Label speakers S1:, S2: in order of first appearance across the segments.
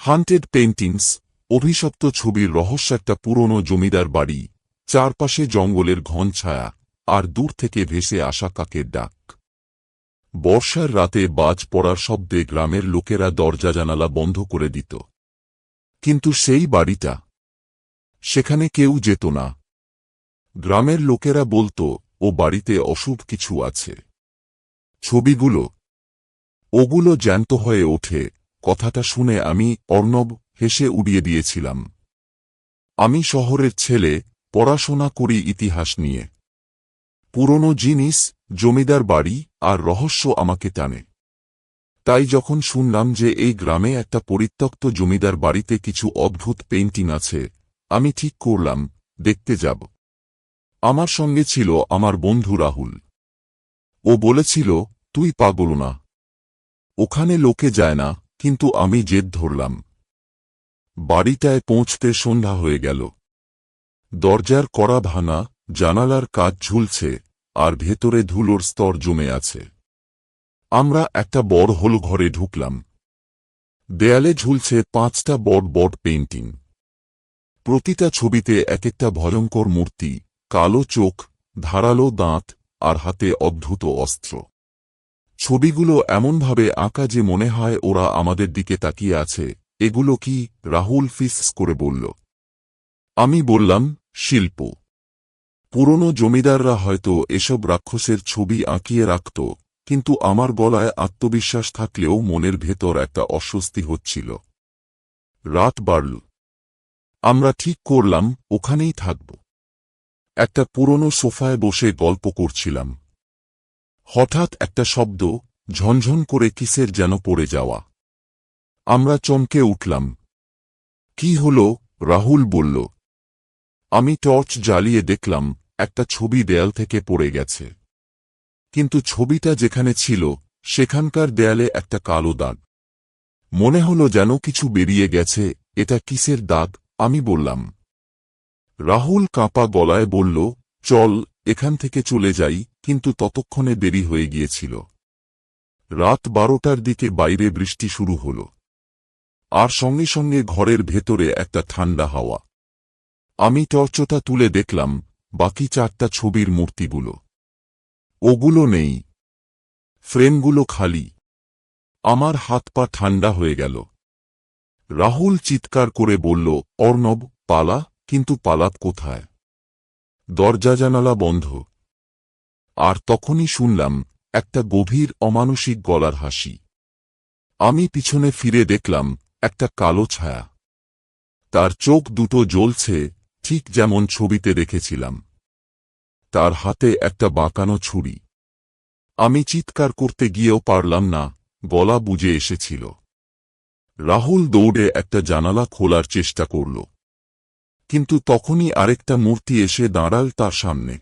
S1: Hunted paintings, অভিশপ্ত ছবির রহস্য। একটা পুরনো জমিদার বাড়ি, চারপাশে জঙ্গলের ঘন ছায়া, আর দূর থেকে ভেসে আসা কাকের ডাক। বর্ষার রাতে বাজ পড়ার শব্দে গ্রামের লোকেরা দরজা জানালা বন্ধ করে দিত। কিন্তু সেই বাড়িটা, সেখানে কেউ যেত না। গ্রামের লোকেরা বলত, ও বাড়িতে অশুভ কিছু আছে। ছবিগুলো, ওগুলো জ্যান্ত হয়ে ওঠে। কথাটা শুনে আমি, অর্ণব, হেসে উড়িয়ে দিয়েছিলাম। আমি শহরের ছেলে, পড়াশোনা করি ইতিহাস নিয়ে। পুরনো জিনিস, জমিদার বাড়ি আর রহস্য আমাকে টানে। তাই যখন শুনলাম যে এই গ্রামে একটা পরিত্যক্ত জমিদার বাড়িতে কিছু অদ্ভুত পেইন্টিং আছে, আমি ঠিক করলাম দেখতে যাব। আমার সঙ্গে ছিল আমার বন্ধু রাহুল। ও বলেছিল, তুই পাগল না, ওখানে লোকে যায় না। কিন্তু আমি জেদ ধরলাম। বাড়িটায় পৌঁছতে সন্ধ্যা হয়ে গেল। দরজার কড়া ভাঙা, জানালার কাচ ঝুলছে, আর ভেতরে ধুলোর স্তর জমে আছে। আমরা একটা বড় হল ঘরে ঢুকলাম। দেয়ালে ঝুলছে 5টা বড় বড় পেইন্টিং। প্রতিটা ছবিতে এক একটা ভয়ঙ্কর মূর্তি, কালো চোখ, ধারালো দাঁত, আর হাতে অদ্ভুত অস্ত্র। ছবিগুলো এমনভাবে আঁকা যে মনে হয় ওরা আমাদের দিকে তাকিয়ে আছে। এগুলো কি? রাহুল ফিস করে বলল। আমি বললাম, শিল্প। পুরনো জমিদাররা হয়তো এসব রাক্ষসের ছবি আঁকিয়ে রাখত, কিন্তু আমার গলায় আত্মবিশ্বাস থাকলেও মনের ভেতর একটা অস্বস্তি হচ্ছিল। রাত বাড়ল। আমরা ঠিক করলাম ওখানেই থাকব। একটা পুরনো সোফায় বসে গল্প করছিলাম। হঠাৎ একটা শব্দ, ঝনঝন করে কিসের যেন পড়ে যাওয়া। আমরা চমকে উঠলাম। কি হলো? রাহুল বলল। আমি টর্চ জ্বালিয়ে দেখলাম একটা ছবি দেয়াল থেকে পড়ে গেছে। কিন্তু ছবিটা যেখানে ছিল সেখানকার দেয়ালে একটা কালো দাগ। মনে হলো যেন কিছু বেরিয়ে গেছে। এটা কিসের দাগ? আমি বললাম। রাহুল কাঁপা গলায় বলল, চল এখান থেকে চলে যাই। কিন্তু ততক্ষণে দেরি হয়ে গিয়েছিল। রাত 12টার দিকে বাইরে বৃষ্টি শুরু হল। আর সঙ্গে সঙ্গে ঘরের ভেতরে একটা ঠান্ডা হাওয়া। আমি টর্চটা তুলে দেখলাম বাকি 4টা ছবির মূর্তিগুলো। ওগুলো নেই। ফ্রেমগুলো খালি। আমার হাত পা ঠান্ডা হয়ে গেল। রাহুল চিৎকার করে বলল, অর্ণব, পালা। কিন্তু পালাত কোথায়? দরজা জানালা বন্ধ। আর তখনই শুনলাম একটা গভীর অমানুষিক গলার হাসি। আমি পিছনে ফিরে দেখলাম একটা কালো ছায়া। তার চোখ দুটো জ্বলছে, ঠিক যেমন ছবিতে দেখেছিলাম। তার হাতে একটা বাঁকানো ছুরি। আমি চিৎকার করতে গিয়েও পারলাম না, গলা বুজে এসেছিল। রাহুল দৌড়ে একটা জানালা খোলার চেষ্টা করল। কিন্তু তখনই আরেকটা মূর্তি এসে দাঁড়াল তার সামনে।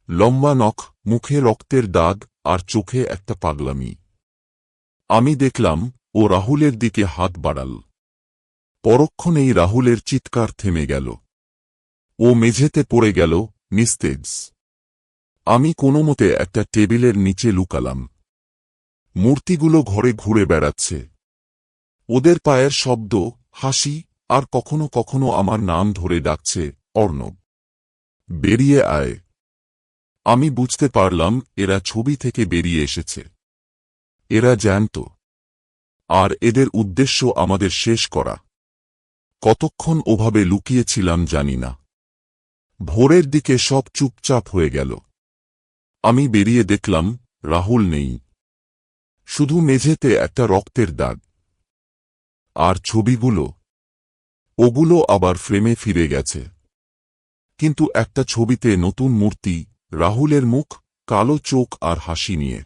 S1: লম্বা নখ, মুখে রক্তের দাগ, আর চোখে একটা পাগলামি। আমি দেখলাম ও রাহুলের দিকে হাত বাড়াল। পরক্ষণেই রাহুলের চিৎকার থেমে গেল। ও মেঝেতে পড়ে গেল, নিস্তেজ। আমি কোনোমতে একটা টেবিলের নিচে লুকালাম। মূর্তিগুলো ঘরে ঘুরে বেড়াচ্ছে। ওদের পায়ের শব্দ, হাসি, আর কখনো কখনো আমার নাম ধরে ডাকছে, অর্ণব, বেরিয়ে আয়। আমি বুঝতে পারলাম এরা ছবি থেকে বেরিয়ে এসেছে। এরা জ্যান্ত। আর এদের উদ্দেশ্য আমাদের শেষ করা। কতক্ষণ ওভাবে লুকিয়েছিলাম জানি না। ভোরের দিকে সব চুপচাপ হয়ে গেল। আমি বেরিয়ে দেখলাম রাহুল নেই। শুধু মেঝেতে একটা রক্তের দাগ। আর ছবিগুলো, ওগুলো আবার ফ্রেমে ফিরে গেছে। কিন্তু একটা ছবিতে নতুন মূর্তি, রাহুলের মুখ, কালো চোখ আর হাসি নিয়ে।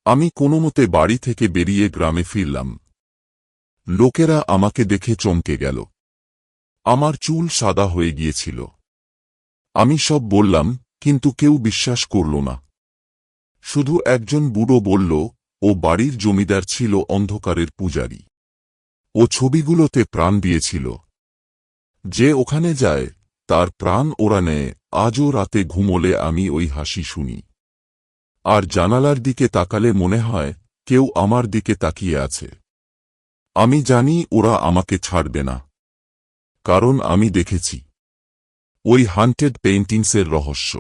S1: আমি কোনোমতে বাড়ি থেকে বেরিয়ে গ্রামে ফিরলাম। লোকেরা আমাকে দেখে চমকে গেল। আমার চুল সাদা হয়ে গিয়েছিল। আমি সব বললাম, কিন্তু কেউ বিশ্বাস করল না। শুধু একজন বুড়ো বলল, ও বাড়ির জমিদার ছিল, অন্ধকারের পূজারী। ও ছবিগুলোতে প্রাণ দিয়েছিল। যে ওখানে যায় তার প্রাণ ওরা নেয়। আজও রাতে ঘুমোলে আমি ওই হাসি শুনি। আর জানালার দিকে তাকালে মনে হয় কেউ আমার দিকে তাকিয়ে আছে। আমি জানি ওরা আমাকে ছাড়বে না, কারণ আমি দেখেছি ওই হান্টেড পেইন্টিংসের রহস্য।